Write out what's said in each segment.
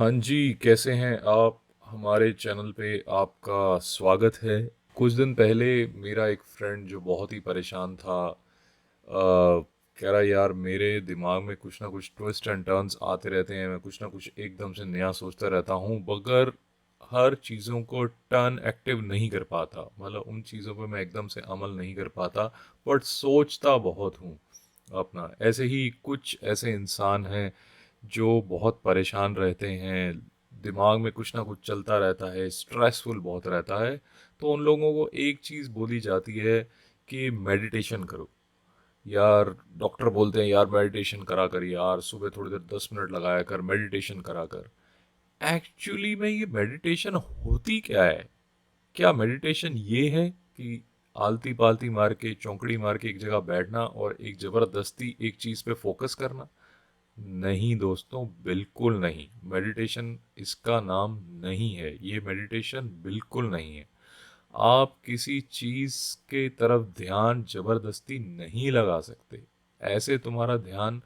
हाँ जी, कैसे हैं आप? हमारे चैनल पे आपका स्वागत है। कुछ दिन पहले मेरा एक फ्रेंड जो बहुत ही परेशान था, कह रहा यार मेरे दिमाग में कुछ ना कुछ ट्विस्ट एंड टर्न्स आते रहते हैं, मैं कुछ ना कुछ एकदम से नया सोचता रहता हूँ, मगर हर चीज़ों को टर्न एक्टिव नहीं कर पाता। मतलब उन चीज़ों पे मैं एकदम से अमल नहीं कर पाता, बट सोचता बहुत हूँ अपना। ऐसे ही कुछ ऐसे इंसान हैं जो बहुत परेशान रहते हैं, दिमाग में कुछ ना कुछ चलता रहता है, स्ट्रेसफुल बहुत रहता है। तो उन लोगों को एक चीज़ बोली जाती है कि मेडिटेशन करो। यार डॉक्टर बोलते हैं यार मेडिटेशन करा कर, यार सुबह थोड़ी देर 10 मिनट लगाया कर, मेडिटेशन करा कर। एक्चुअली में ये मेडिटेशन होती क्या है? क्या मेडिटेशन ये है कि आलती पालती मार के, चौंकड़ी मार के एक जगह बैठना और एक जबरदस्ती एक चीज़ पे फोकस करना? नहीं दोस्तों, बिल्कुल नहीं। मेडिटेशन इसका नाम नहीं है, ये मेडिटेशन बिल्कुल नहीं है। आप किसी चीज के तरफ ध्यान जबरदस्ती नहीं लगा सकते। ऐसे तुम्हारा ध्यान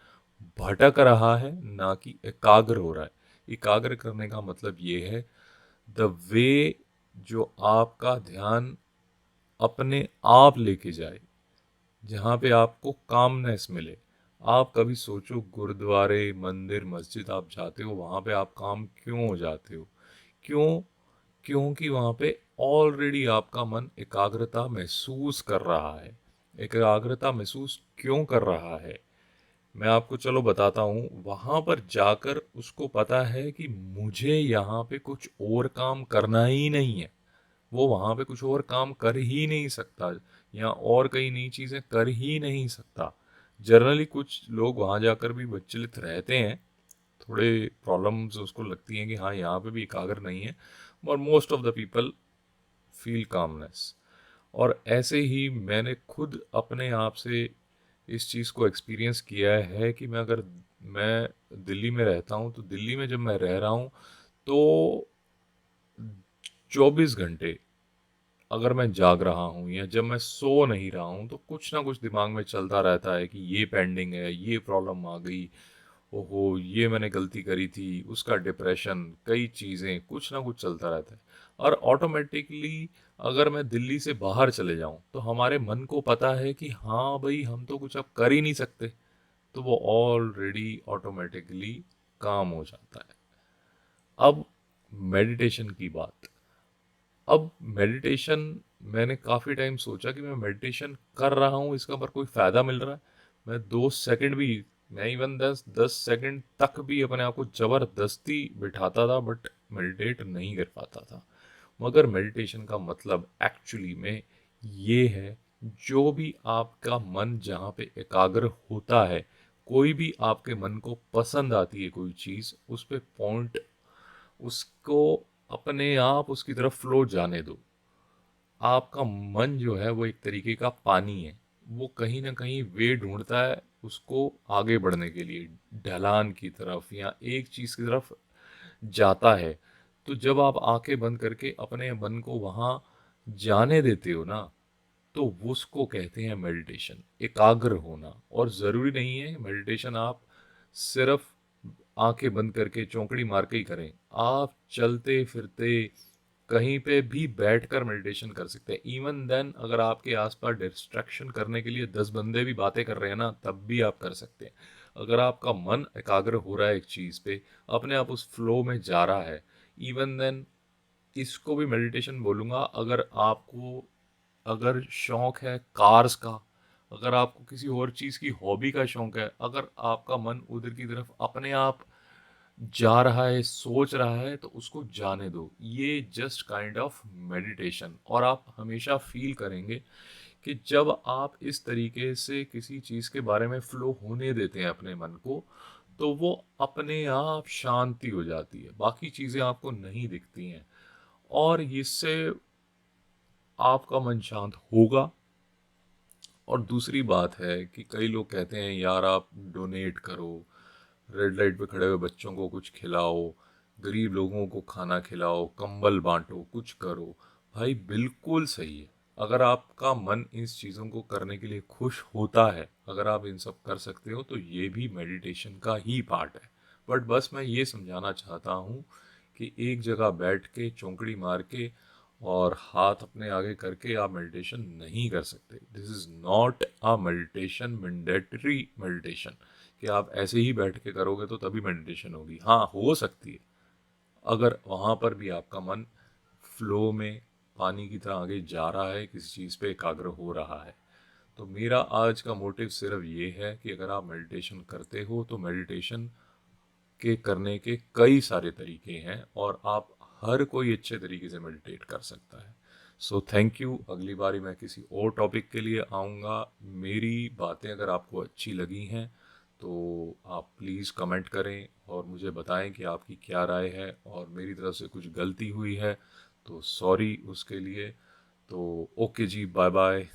भटक रहा है, ना कि एकाग्र हो रहा है। एकाग्र करने का मतलब ये है, द वे जो आपका ध्यान अपने आप लेके जाए, जहाँ पे आपको कामनेस मिले। आप कभी सोचो, गुरुद्वारे, मंदिर, मस्जिद आप जाते हो, वहाँ पे आप काम क्यों हो जाते हो? क्यों? क्योंकि वहाँ पे ऑलरेडी आपका मन एकाग्रता महसूस कर रहा है। एकाग्रता महसूस क्यों कर रहा है? मैं आपको चलो बताता हूँ। वहाँ पर जाकर उसको पता है कि मुझे यहाँ पे कुछ और काम करना ही नहीं है। वो वहाँ पे कुछ और काम कर ही नहीं सकता, या और कई नई चीज़ें कर ही नहीं सकता। जनरली कुछ लोग वहाँ जाकर भी विचलित रहते हैं, थोड़े प्रॉब्लम्स उसको लगती हैं कि हाँ यहाँ पे भी एकाग्र नहीं है, but most of the people feel calmness. और ऐसे ही मैंने खुद अपने आप से इस चीज़ को एक्सपीरियंस किया है कि मैं दिल्ली में रहता हूँ, तो दिल्ली में जब मैं रह रहा हूँ तो 24 घंटे अगर मैं जाग रहा हूँ या जब मैं सो नहीं रहा हूँ तो कुछ ना कुछ दिमाग में चलता रहता है कि ये पेंडिंग है, ये प्रॉब्लम आ गई, ओहो ये मैंने गलती करी थी, उसका डिप्रेशन, कई चीज़ें, कुछ ना कुछ चलता रहता है। और ऑटोमेटिकली अगर मैं दिल्ली से बाहर चले जाऊं तो हमारे मन को पता है कि हाँ भाई हम तो कुछ अब कर ही नहीं सकते, तो वो ऑलरेडी ऑटोमेटिकली काम हो जाता है। अब मेडिटेशन की बात। अब मेडिटेशन, मैंने काफ़ी टाइम सोचा कि मैं मेडिटेशन कर रहा हूँ, इसका पर कोई फ़ायदा मिल रहा है? मैं 2 सेकंड भी, मैं इवन 10 10 सेकंड तक भी अपने आप को ज़बरदस्ती बिठाता था, बट मेडिटेट नहीं कर पाता था। मगर मेडिटेशन का मतलब एक्चुअली में ये है, जो भी आपका मन जहाँ पे एकाग्र होता है, कोई भी आपके मन को पसंद आती है कोई चीज़, उस पे पॉइंट, उसको अपने आप उसकी तरफ फ्लो जाने दो। आपका मन जो है वो एक तरीके का पानी है, वो कहीं ना कहीं वे ढूंढता है उसको आगे बढ़ने के लिए, ढलान की तरफ या एक चीज़ की तरफ जाता है। तो जब आप आंखें बंद करके अपने मन को वहाँ जाने देते हो ना, तो वो उसको कहते हैं मेडिटेशन, एकाग्र होना। और ज़रूरी नहीं है मेडिटेशन आप सिर्फ आंखें बंद करके चौकड़ी मार के ही करें। आप चलते फिरते कहीं पे भी बैठकर मेडिटेशन कर सकते हैं। इवन देन अगर आपके आसपास डिस्ट्रैक्शन करने के लिए 10 बंदे भी बातें कर रहे हैं ना, तब भी आप कर सकते हैं। अगर आपका मन एकाग्र हो रहा है एक चीज़ पे, अपने आप उस फ्लो में जा रहा है, इवन देन इसको भी मेडिटेशन बोलूँगा। अगर शौक है कार्स का, अगर आपको किसी और चीज़ की हॉबी का शौक है, अगर आपका मन उधर की तरफ अपने आप जा रहा है, सोच रहा है, तो उसको जाने दो। ये जस्ट काइंड ऑफ मेडिटेशन। और आप हमेशा फील करेंगे कि जब आप इस तरीके से किसी चीज़ के बारे में फ्लो होने देते हैं अपने मन को, तो वो अपने आप शांति हो जाती है, बाकी चीज़ें आपको नहीं दिखती हैं। और इससे आपका मन शांत होगा। और दूसरी बात है कि कई लोग कहते हैं यार आप डोनेट करो, रेड लाइट पे खड़े हुए बच्चों को कुछ खिलाओ, गरीब लोगों को खाना खिलाओ, कंबल बांटो, कुछ करो। भाई बिल्कुल सही है। अगर आपका मन इस चीज़ों को करने के लिए खुश होता है, अगर आप इन सब कर सकते हो, तो ये भी मेडिटेशन का ही पार्ट है। बट बस मैं ये समझाना चाहता हूँ कि एक जगह बैठ के चौंकड़ी मार के और हाथ अपने आगे करके आप मेडिटेशन नहीं कर सकते। This is not a meditation, mandatory meditation कि आप ऐसे ही बैठ के करोगे तो तभी मेडिटेशन होगी। हाँ, हो सकती है अगर वहाँ पर भी आपका मन फ्लो में पानी की तरह आगे जा रहा है, किसी चीज़ पे एकाग्र हो रहा है। तो मेरा आज का मोटिव सिर्फ ये है कि अगर आप मेडिटेशन करते हो तो मेडिटेशन के करने के कई सारे तरीके हैं और आप हर कोई अच्छे तरीके से मेडिटेट कर सकता है। So thank you. अगली बारी मैं किसी और टॉपिक के लिए आऊँगा। मेरी बातें अगर आपको अच्छी लगी हैं तो आप प्लीज़ कमेंट करें और मुझे बताएं कि आपकी क्या राय है, और मेरी तरफ से कुछ गलती हुई है तो सॉरी उसके लिए। तो ओके जी, बाय बाय।